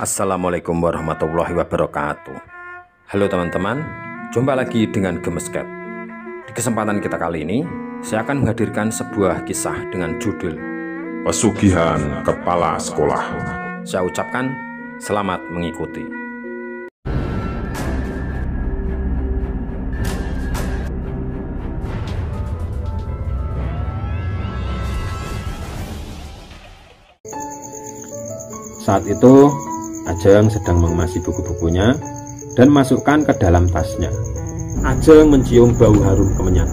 Assalamualaikum warahmatullahi wabarakatuh. Halo teman-teman, jumpa lagi dengan Gemesket. Di kesempatan kita kali ini, saya akan menghadirkan sebuah kisah dengan judul Pesugihan Kepala Sekolah. Saya ucapkan selamat mengikuti. Saat itu, Ajeng sedang mengemasi buku-bukunya dan masukkan ke dalam tasnya. Ajeng mencium bau harum kemenyan.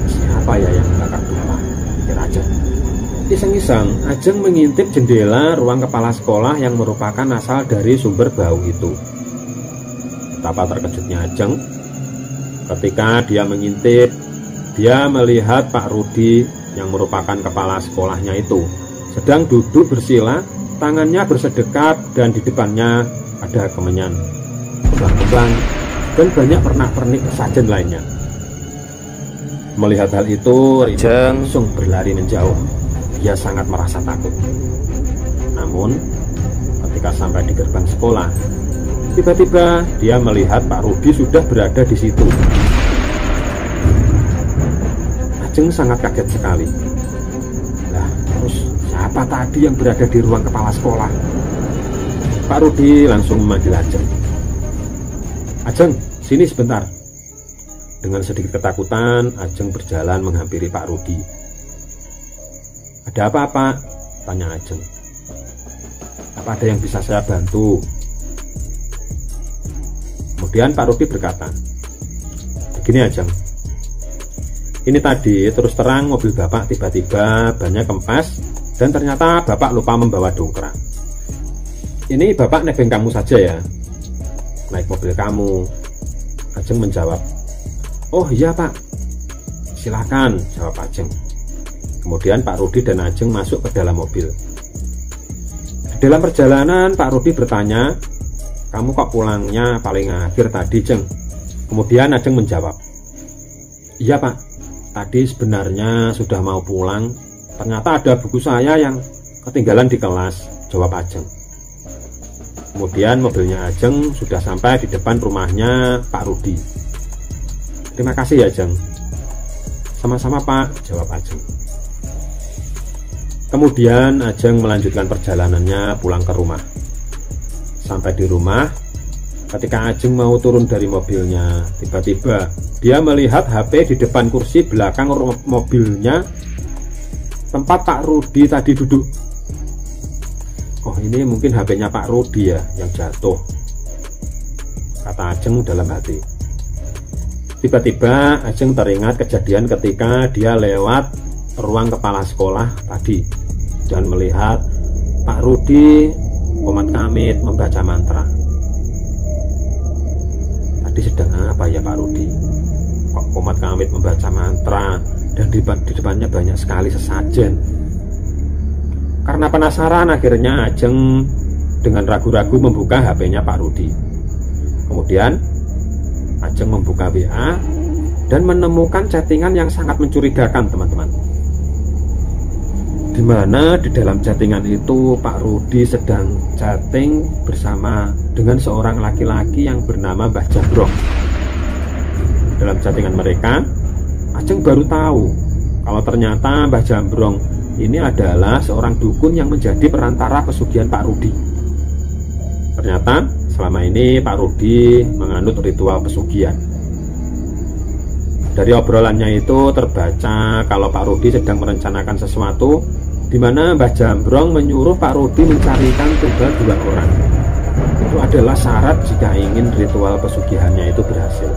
Siapa ya yang bakar dupa? Pikir Ajeng. Iseng-iseng, Ajeng mengintip jendela ruang kepala sekolah yang merupakan asal dari sumber bau itu. Betapa terkejutnya Ajeng ketika dia mengintip, dia melihat Pak Rudi yang merupakan kepala sekolahnya itu sedang duduk bersila, tangannya bersedekat, dan di depannya ada kemenyan, kembang-kembang, dan banyak pernak-pernik sajen lainnya. Melihat hal itu, Ajeng langsung berlari menjauh. Dia sangat merasa takut. Namun, ketika sampai di gerbang sekolah, tiba-tiba dia melihat Pak Rudi sudah berada di situ. Ajeng sangat kaget sekali. Lah, terus siapa tadi yang berada di ruang kepala sekolah? Pak Rudi langsung memanggil Ajeng. Ajeng, sini sebentar. Dengan sedikit ketakutan, Ajeng berjalan menghampiri Pak Rudi. Ada apa, Pak? Tanya Ajeng. Apa ada yang bisa saya bantu? Kemudian Pak Rudi berkata, begini Ajeng, ini tadi terus terang mobil Bapak tiba-tiba banyak kempes dan ternyata Bapak lupa membawa dongkrak. Ini Bapak nebeng kamu saja ya, naik mobil kamu. Ajeng menjawab, oh iya Pak, silakan, jawab Ajeng. Kemudian Pak Rudi dan Ajeng masuk ke dalam mobil. Di dalam perjalanan Pak Rudi bertanya, kamu kok pulangnya paling akhir tadi, Jeng? Kemudian Ajeng menjawab, iya Pak, tadi sebenarnya sudah mau pulang, ternyata ada buku saya yang ketinggalan di kelas, jawab Ajeng. Kemudian mobilnya Ajeng sudah sampai di depan rumahnya Pak Rudi. Terima kasih ya Ajeng. Sama-sama Pak, jawab Ajeng. Kemudian Ajeng melanjutkan perjalanannya pulang ke rumah. Sampai di rumah, ketika Ajeng mau turun dari mobilnya, tiba-tiba dia melihat HP di depan kursi belakang mobilnya tempat Pak Rudi tadi duduk. Oh, ini mungkin HP-nya Pak Rudi ya yang jatuh, kata Ajeng dalam hati. Tiba-tiba Ajeng teringat kejadian ketika dia lewat ruang kepala sekolah tadi dan melihat Pak Rudi komat kamit membaca mantra. Tadi sedang apa ya Pak Rudi? Kok komat kamit membaca mantra dan di depannya banyak sekali sesajen. Karena penasaran, akhirnya Ajeng dengan ragu-ragu membuka HP-nya Pak Rudi. Kemudian Ajeng membuka WA dan menemukan chattingan yang sangat mencurigakan, teman-teman. Di mana di dalam chattingan itu Pak Rudi sedang chatting bersama dengan seorang laki-laki yang bernama Mbah Jambrong. Dalam chattingan mereka, Ajeng baru tahu kalau ternyata Mbah Jambrong ini adalah seorang dukun yang menjadi perantara pesugihan Pak Rudi. Ternyata selama ini Pak Rudi menganut ritual pesugihan. Dari obrolannya itu terbaca kalau Pak Rudi sedang merencanakan sesuatu, di mana Mbah Jambrong menyuruh Pak Rudi mencarikan tumbal 2 orang. Itu adalah syarat jika ingin ritual pesugihannya itu berhasil.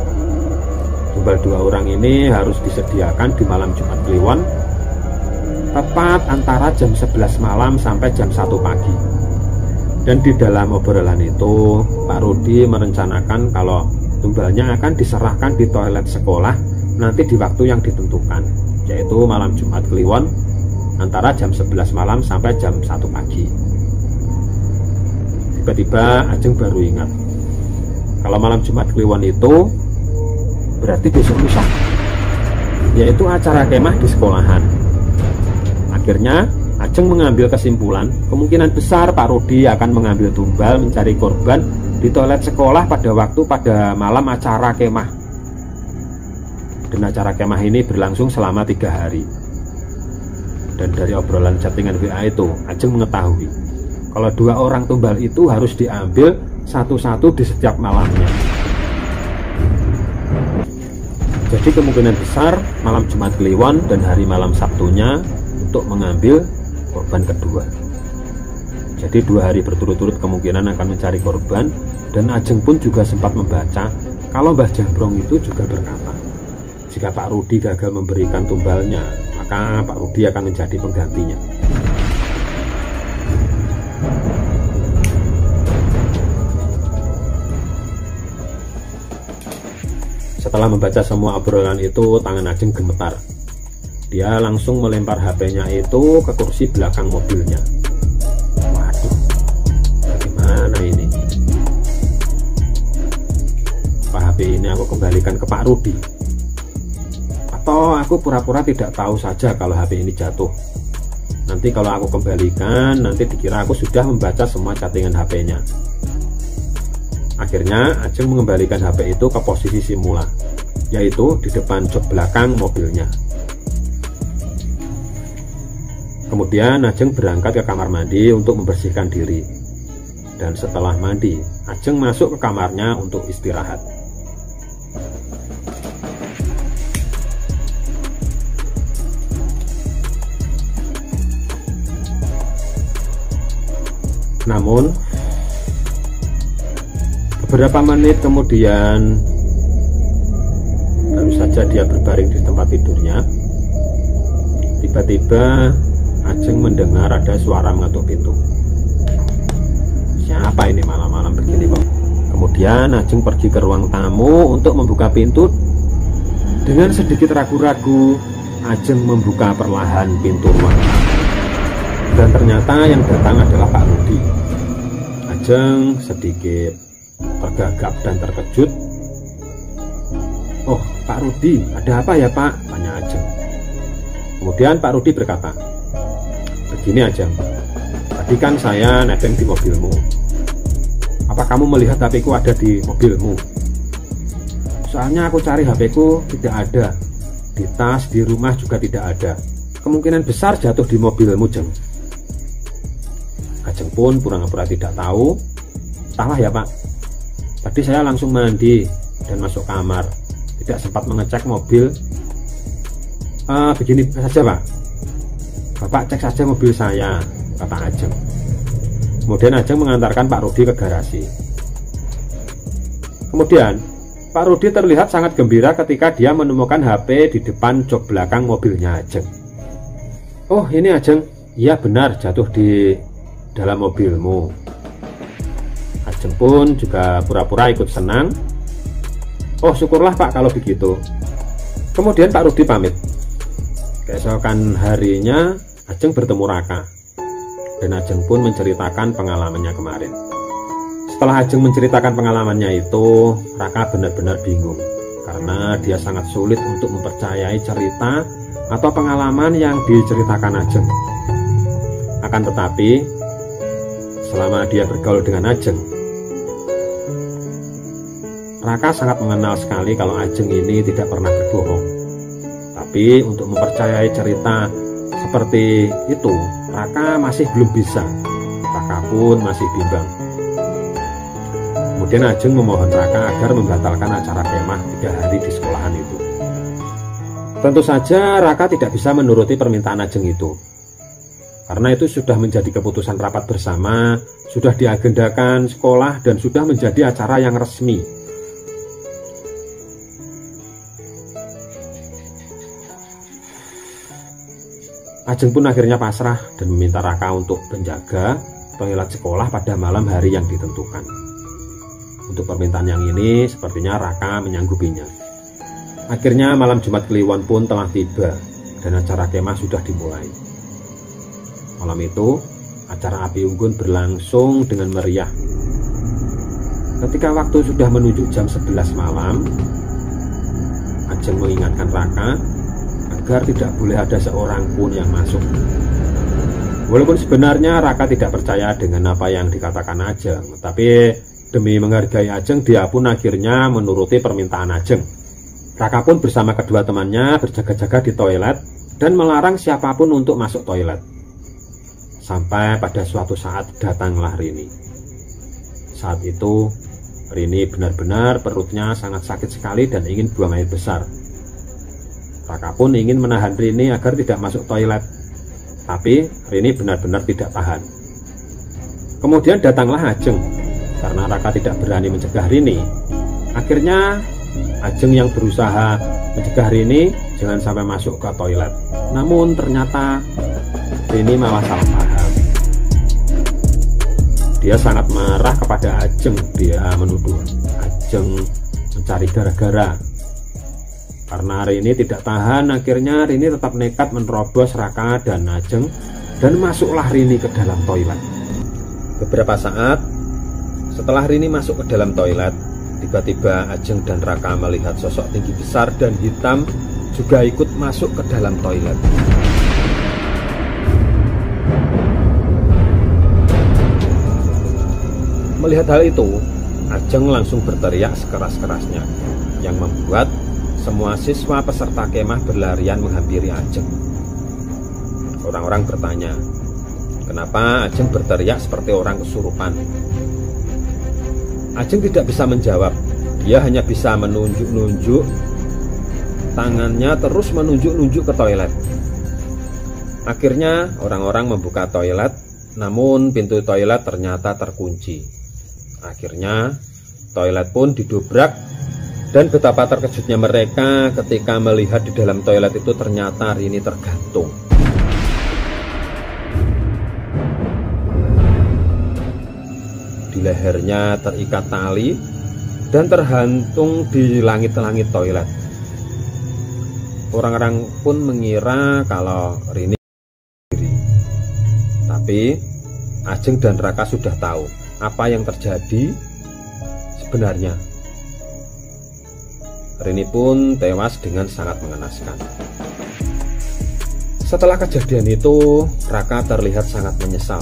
Tumbal 2 orang ini harus disediakan di malam Jumat Kliwon, tepat antara jam 11 malam sampai jam 1 pagi. Dan di dalam obrolan itu Pak Rudi merencanakan kalau tumbalnya akan diserahkan di toilet sekolah nanti di waktu yang ditentukan, yaitu malam Jumat Kliwon antara jam 11 malam sampai jam 1 pagi. Tiba-tiba Ajeng baru ingat kalau malam Jumat Kliwon itu berarti besok lusa, yaitu acara kemah di sekolahan. Akhirnya Ajeng mengambil kesimpulan kemungkinan besar Pak Rudi akan mengambil tumbal mencari korban di toilet sekolah pada malam acara kemah. Dan acara kemah ini berlangsung selama 3 hari. Dan dari obrolan chattingan WA itu, Ajeng mengetahui kalau 2 orang tumbal itu harus diambil satu-satu di setiap malamnya. Jadi kemungkinan besar malam Jumat Kliwon dan hari malam Sabtunya untuk mengambil korban kedua. Jadi 2 hari berturut-turut kemungkinan akan mencari korban. Dan Ajeng pun juga sempat membaca kalau Mbah Jambrong itu juga berkata, jika Pak Rudi gagal memberikan tumbalnya, maka Pak Rudi akan menjadi penggantinya. Setelah membaca semua obrolan itu, tangan Ajeng gemetar. Dia langsung melempar HP-nya itu ke kursi belakang mobilnya. Waduh, bagaimana ini? Apa HP ini aku kembalikan ke Pak Rudi? Atau aku pura-pura tidak tahu saja kalau HP ini jatuh? Nanti kalau aku kembalikan, nanti dikira aku sudah membaca semua chattingan HP-nya. Akhirnya Ajeng mengembalikan HP itu ke posisi semula, yaitu di depan jok belakang mobilnya. Kemudian Ajeng berangkat ke kamar mandi untuk membersihkan diri. Dan setelah mandi, Ajeng masuk ke kamarnya untuk istirahat. Namun beberapa menit kemudian, baru saja dia berbaring di tempat tidurnya, tiba-tiba Ajeng mendengar ada suara mengetuk pintu. Siapa ini malam-malam begini kok? Kemudian Ajeng pergi ke ruang tamu untuk membuka pintu. Dengan sedikit ragu-ragu, Ajeng membuka perlahan pintu ruang tamu. Dan ternyata yang datang adalah Pak Rudi. Ajeng sedikit tergagap dan terkejut. Oh, Pak Rudi, ada apa ya Pak? Tanya Ajeng. Kemudian Pak Rudi berkata, begini Ajeng, tadi kan saya nebeng di mobilmu. Apa kamu melihat HP-ku ada di mobilmu? Soalnya aku cari HP-ku tidak ada. Di tas, di rumah juga tidak ada. Kemungkinan besar jatuh di mobilmu, Jeng. Ajeng pun pura-pura tidak tahu. Entahlah ya Pak, tadi saya langsung mandi dan masuk kamar, tidak sempat mengecek mobil. Begini saja Pak, Bapak cek saja mobil saya, kata Ajeng. Kemudian Ajeng mengantarkan Pak Rudi ke garasi. Kemudian Pak Rudi terlihat sangat gembira ketika dia menemukan HP di depan jok belakang mobilnya Ajeng. Oh ini Ajeng, iya benar jatuh di dalam mobilmu. Ajeng pun juga pura-pura ikut senang. Oh syukurlah Pak kalau begitu. Kemudian Pak Rudi pamit. Keesokan harinya Ajeng bertemu Raka, dan Ajeng pun menceritakan pengalamannya kemarin. Setelah Ajeng menceritakan pengalamannya itu, Raka benar-benar bingung karena dia sangat sulit untuk mempercayai cerita atau pengalaman yang diceritakan Ajeng. Akan tetapi selama dia bergaul dengan Ajeng, Raka sangat mengenal sekali kalau Ajeng ini tidak pernah berbohong. Tapi untuk mempercayai cerita seperti itu, Raka masih belum bisa. Raka pun masih bimbang. Kemudian Ajeng memohon Raka agar membatalkan acara kemah 3 hari di sekolahan itu. Tentu saja Raka tidak bisa menuruti permintaan Ajeng itu, karena itu sudah menjadi keputusan rapat bersama, sudah diagendakan sekolah, dan sudah menjadi acara yang resmi. Ajeng pun akhirnya pasrah dan meminta Raka untuk menjaga toilet sekolah pada malam hari yang ditentukan. Untuk permintaan yang ini, sepertinya Raka menyanggupinya. Akhirnya malam Jumat Kliwon pun telah tiba, dan acara kemah sudah dimulai. Malam itu, acara api unggun berlangsung dengan meriah. Ketika waktu sudah menuju jam 11 malam, Ajeng mengingatkan Raka agar tidak boleh ada seorang pun yang masuk. Walaupun sebenarnya Raka tidak percaya dengan apa yang dikatakan Ajeng, tapi demi menghargai Ajeng, dia pun akhirnya menuruti permintaan Ajeng. Raka pun bersama kedua temannya berjaga-jaga di toilet dan melarang siapapun untuk masuk toilet. Sampai pada suatu saat datanglah Rini. Saat itu Rini benar-benar perutnya sangat sakit sekali dan ingin buang air besar. Raka pun ingin menahan Rini agar tidak masuk toilet, tapi Rini benar-benar tidak tahan. Kemudian datanglah Ajeng. Karena Raka tidak berani mencegah Rini, akhirnya Ajeng yang berusaha mencegah Rini jangan sampai masuk ke toilet. Namun ternyata Rini malah salah paham. Dia sangat marah kepada Ajeng. Dia menuduh Ajeng mencari gara-gara. Karena Rini tidak tahan, akhirnya Rini tetap nekat menerobos Raka dan Ajeng, dan masuklah Rini ke dalam toilet. Beberapa saat setelah Rini masuk ke dalam toilet, tiba-tiba Ajeng dan Raka melihat sosok tinggi besar dan hitam juga ikut masuk ke dalam toilet. Melihat hal itu, Ajeng langsung berteriak sekeras-kerasnya, yang membuat semua siswa peserta kemah berlarian menghampiri Ajeng. Orang-orang bertanya, kenapa Ajeng berteriak seperti orang kesurupan? Ajeng tidak bisa menjawab. Dia hanya bisa menunjuk-nunjuk tangannya, terus menunjuk-nunjuk ke toilet. Akhirnya orang-orang membuka toilet, namun pintu toilet ternyata terkunci. Akhirnya toilet pun didobrak, dan betapa terkejutnya mereka ketika melihat di dalam toilet itu ternyata Rini tergantung. Di lehernya terikat tali dan tergantung di langit-langit toilet. Orang-orang pun mengira kalau Rini sendiri. Tapi Ajeng dan Raka sudah tahu apa yang terjadi sebenarnya. Rini pun tewas dengan sangat mengenaskan. Setelah kejadian itu, Raka terlihat sangat menyesal.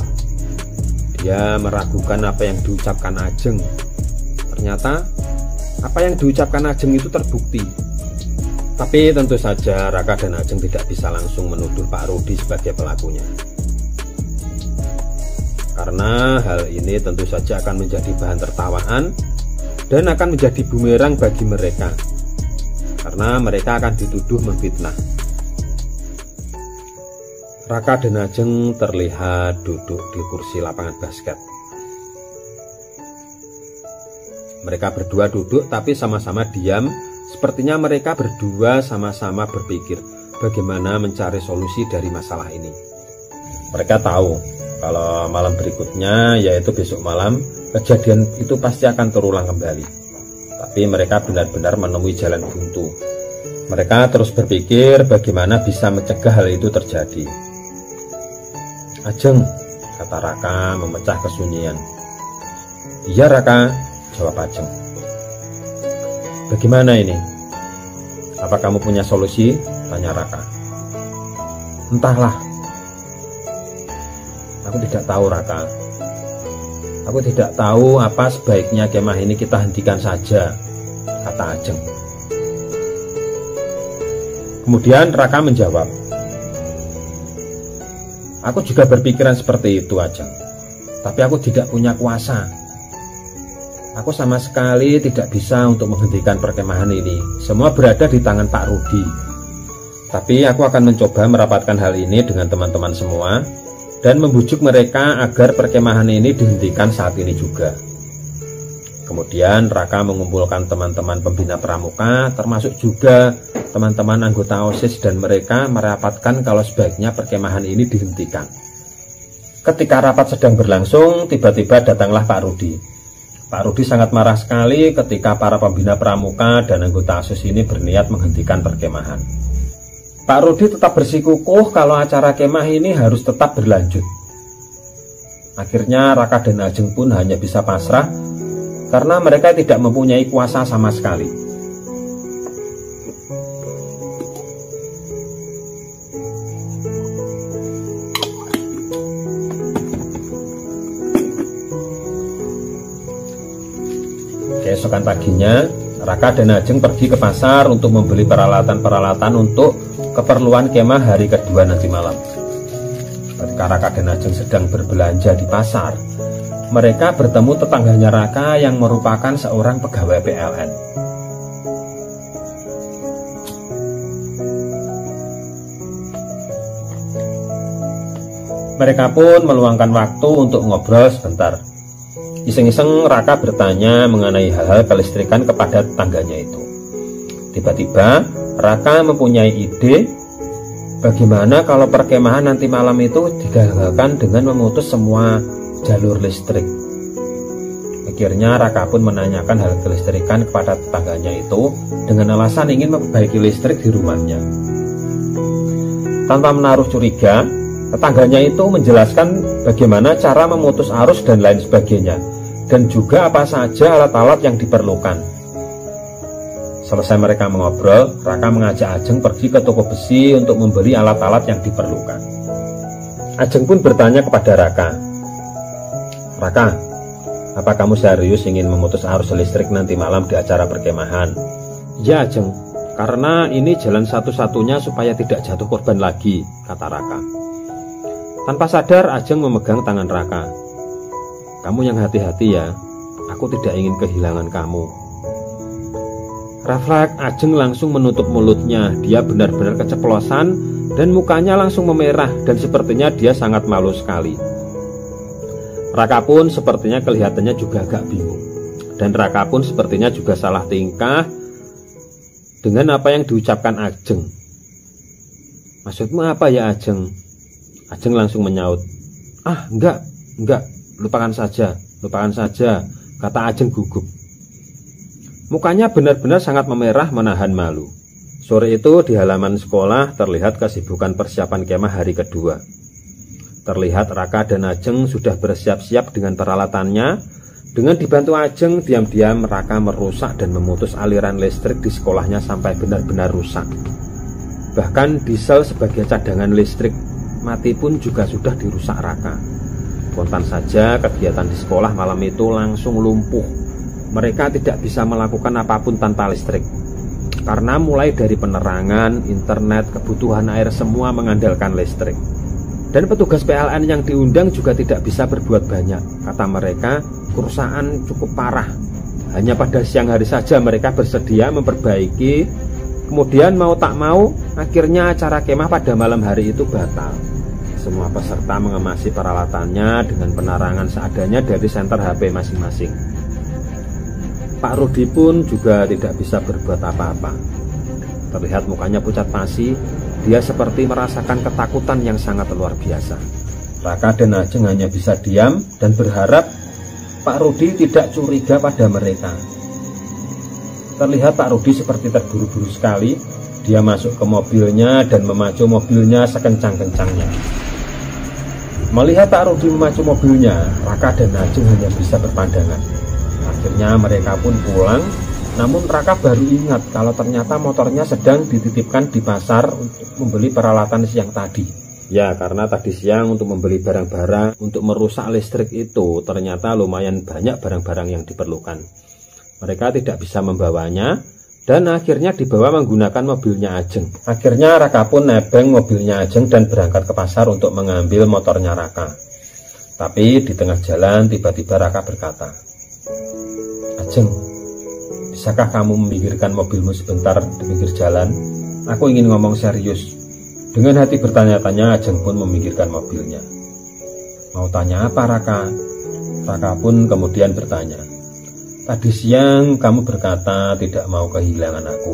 Dia meragukan apa yang diucapkan Ajeng. Ternyata apa yang diucapkan Ajeng itu terbukti. Tapi tentu saja Raka dan Ajeng tidak bisa langsung menuduh Pak Rudi sebagai pelakunya. Karena hal ini tentu saja akan menjadi bahan tertawaan dan akan menjadi bumerang bagi mereka. Karena mereka akan dituduh memfitnah. Raka dan Ajeng terlihat duduk di kursi lapangan basket. Mereka berdua duduk tapi sama-sama diam. Sepertinya mereka berdua sama-sama berpikir bagaimana mencari solusi dari masalah ini. Mereka tahu kalau malam berikutnya, yaitu besok malam, kejadian itu pasti akan terulang kembali. Tapi mereka benar-benar menemui jalan buntu. Mereka terus berpikir bagaimana bisa mencegah hal itu terjadi. Ajeng, kata Raka memecah kesunyian. Iya Raka, jawab Ajeng. Bagaimana ini? Apa kamu punya solusi? Tanya Raka. Entahlah. Aku tidak tahu Raka. Aku tidak tahu apa sebaiknya kemah ini kita hentikan saja, kata Ajeng. Kemudian Raka menjawab, aku juga berpikiran seperti itu Ajeng, tapi aku tidak punya kuasa. Aku sama sekali tidak bisa untuk menghentikan perkemahan ini. Semua berada di tangan Pak Rudi. Tapi aku akan mencoba merapatkan hal ini dengan teman-teman semua dan membujuk mereka agar perkemahan ini dihentikan saat ini juga. Kemudian Raka mengumpulkan teman-teman pembina pramuka, termasuk juga teman-teman anggota OSIS, dan mereka merapatkan kalau sebaiknya perkemahan ini dihentikan. Ketika rapat sedang berlangsung, tiba-tiba datanglah Pak Rudi. Pak Rudi sangat marah sekali ketika para pembina pramuka dan anggota OSIS ini berniat menghentikan perkemahan. Pak Rudi tetap bersikukuh kalau acara kemah ini harus tetap berlanjut. Akhirnya Raka dan Ajeng pun hanya bisa pasrah karena mereka tidak mempunyai kuasa sama sekali. Keesokan paginya, Raka dan Ajeng pergi ke pasar untuk membeli peralatan-peralatan untuk keperluan kemah hari kedua nanti malam. Ketika Raka dan Ajeng sedang berbelanja di pasar, mereka bertemu tetangganya Raka yang merupakan seorang pegawai PLN. Mereka pun meluangkan waktu untuk ngobrol sebentar. Iseng-iseng Raka bertanya mengenai hal-hal kelistrikan kepada tetangganya itu. Tiba-tiba Raka mempunyai ide, bagaimana kalau perkemahan nanti malam itu digagalkan dengan memutus semua jalur listrik. Akhirnya Raka pun menanyakan hal kelistrikan kepada tetangganya itu dengan alasan ingin memperbaiki listrik di rumahnya. Tanpa menaruh curiga, tetangganya itu menjelaskan bagaimana cara memutus arus dan lain sebagainya, dan juga apa saja alat-alat yang diperlukan. Selesai mereka mengobrol, Raka mengajak Ajeng pergi ke toko besi untuk membeli alat-alat yang diperlukan. Ajeng pun bertanya kepada Raka, "Raka, apa kamu serius ingin memutus arus listrik nanti malam di acara perkemahan?" "Ya Ajeng, karena ini jalan satu-satunya supaya tidak jatuh korban lagi," kata Raka. Tanpa sadar Ajeng memegang tangan Raka. "Kamu yang hati-hati ya, aku tidak ingin kehilangan kamu." Refleks Ajeng langsung menutup mulutnya. Dia benar-benar keceplosan dan mukanya langsung memerah dan sepertinya dia sangat malu sekali. Raka pun sepertinya kelihatannya juga agak bingung. Dan Raka pun sepertinya juga salah tingkah dengan apa yang diucapkan Ajeng. "Maksudmu apa ya Ajeng?" Ajeng langsung menyaut, enggak, lupakan saja, kata Ajeng gugup. Mukanya benar-benar sangat memerah menahan malu. Sore itu di halaman sekolah terlihat kesibukan persiapan kemah hari kedua. Terlihat Raka dan Ajeng sudah bersiap-siap dengan peralatannya. Dengan dibantu Ajeng, diam-diam Raka merusak dan memutus aliran listrik di sekolahnya sampai benar-benar rusak. Bahkan diesel sebagai cadangan listrik mati pun juga sudah dirusak Raka. Spontan saja kegiatan di sekolah malam itu langsung lumpuh. Mereka tidak bisa melakukan apapun tanpa listrik. Karena mulai dari penerangan, internet, kebutuhan air semua mengandalkan listrik. Dan petugas PLN yang diundang juga tidak bisa berbuat banyak. Kata mereka, kerusakan cukup parah. Hanya pada siang hari saja mereka bersedia memperbaiki. Kemudian mau tak mau, akhirnya acara kemah pada malam hari itu batal. Semua peserta mengemasi peralatannya dengan penerangan seadanya dari senter HP masing-masing. Pak Rudi pun juga tidak bisa berbuat apa-apa. Terlihat mukanya pucat pasi. Dia seperti merasakan ketakutan yang sangat luar biasa. Raka dan Ajeng hanya bisa diam dan berharap Pak Rudi tidak curiga pada mereka. Terlihat Pak Rudi seperti terburu-buru sekali. Dia masuk ke mobilnya dan memacu mobilnya sekencang-kencangnya. Melihat Pak Rudi memacu mobilnya, Raka dan Ajeng hanya bisa berpandangan. Akhirnya mereka pun pulang. Namun Raka baru ingat kalau ternyata motornya sedang dititipkan di pasar untuk membeli peralatan siang tadi. Ya, karena tadi siang untuk membeli barang-barang untuk merusak listrik itu ternyata lumayan banyak barang-barang yang diperlukan. Mereka tidak bisa membawanya dan akhirnya dibawa menggunakan mobilnya Ajeng. Akhirnya Raka pun nebeng mobilnya Ajeng dan berangkat ke pasar untuk mengambil motornya Raka. Tapi di tengah jalan tiba-tiba Raka berkata, "Ajeng, bisakah kamu meminggirkan mobilmu sebentar di pinggir jalan? Aku ingin ngomong serius." Dengan hati bertanya-tanya, Ajeng pun meminggirkan mobilnya. "Mau tanya apa Raka?" Raka pun kemudian bertanya, "Tadi siang kamu berkata tidak mau kehilangan aku.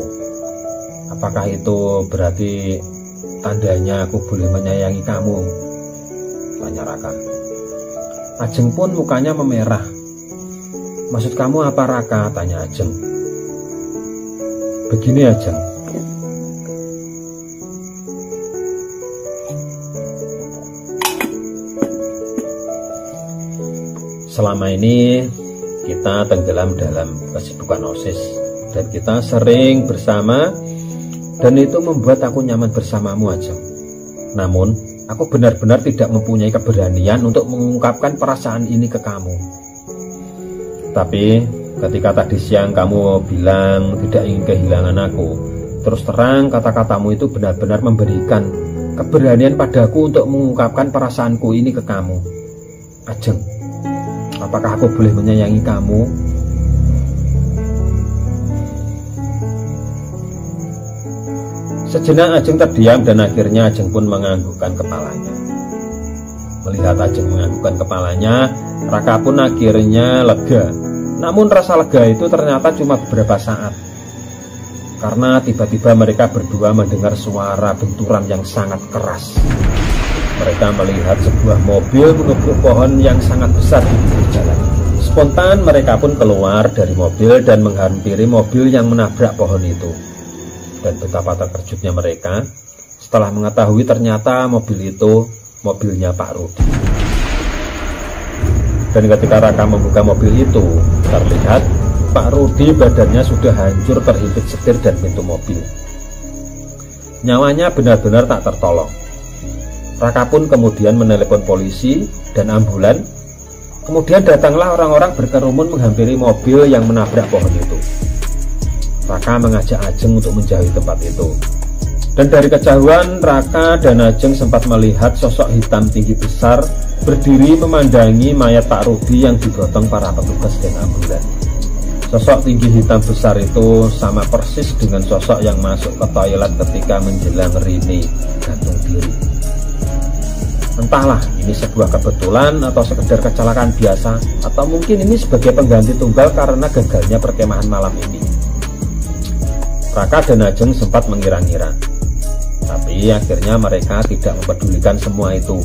Apakah itu berarti tandanya aku boleh menyayangi kamu?" tanya Raka. Ajeng pun mukanya memerah. "Maksud kamu apa Raka?" tanya Ajeng. "Begini Ajeng, selama ini kita tenggelam dalam kesibukan OSIS dan kita sering bersama dan itu membuat aku nyaman bersamamu Ajeng. Namun aku benar-benar tidak mempunyai keberanian untuk mengungkapkan perasaan ini ke kamu. Tapi Ketika tadi siang kamu bilang tidak ingin kehilangan aku, terus terang kata-katamu itu benar-benar memberikan keberanian padaku untuk mengungkapkan perasaanku ini ke kamu. Ajeng, apakah aku boleh menyayangi kamu? Sejenak Ajeng terdiam dan akhirnya Ajeng pun menganggukkan kepalanya. Melihat Ajeng menganggukkan kepalanya, Raka pun akhirnya lega. Namun rasa lega itu ternyata cuma beberapa saat, karena tiba-tiba mereka berdua mendengar suara benturan yang sangat keras. Mereka melihat sebuah mobil menabrak pohon yang sangat besar di pinggir jalan. Spontan mereka pun keluar dari mobil dan menghampiri mobil yang menabrak pohon itu. Dan betapa terkejutnya mereka setelah mengetahui ternyata mobil itu mobilnya Pak Rudi. Dan ketika Raka membuka mobil itu, terlihat Pak Rudi badannya sudah hancur terhimpit setir dan pintu mobil. Nyawanya benar-benar tak tertolong. Raka pun kemudian menelepon polisi dan ambulan. Kemudian datanglah orang-orang berkerumun menghampiri mobil yang menabrak pohon itu. Raka mengajak Ajeng untuk menjauhi tempat itu. Dan dari kejauhan, Raka dan Ajeng sempat melihat sosok hitam tinggi besar berdiri memandangi mayat Pak Rudi yang digotong para petugas dan ambulan. Sosok tinggi hitam besar itu sama persis dengan sosok yang masuk ke toilet ketika menjelang Rini gantung diri. Entahlah ini sebuah kebetulan atau sekedar kecelakaan biasa, atau mungkin ini sebagai pengganti tunggal karena gagalnya perkemahan malam ini. Raka dan Ajeng sempat mengira-ngira, tapi akhirnya mereka tidak mempedulikan semua itu.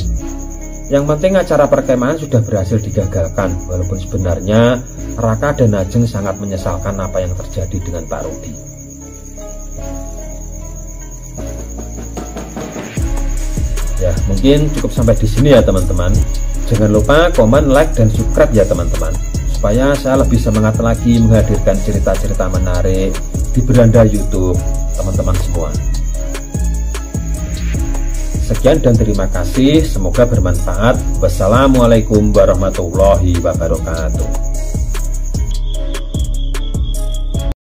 Yang penting acara perkemahan sudah berhasil digagalkan, walaupun sebenarnya Raka dan Ajeng sangat menyesalkan apa yang terjadi dengan Pak Rudi. Ya, mungkin cukup sampai di sini ya teman-teman. Jangan lupa komen, like, dan subscribe ya teman-teman, supaya saya lebih semangat lagi menghadirkan cerita-cerita menarik di beranda YouTube teman-teman semua. Sekian dan terima kasih, semoga bermanfaat. Wassalamualaikum warahmatullahi wabarakatuh.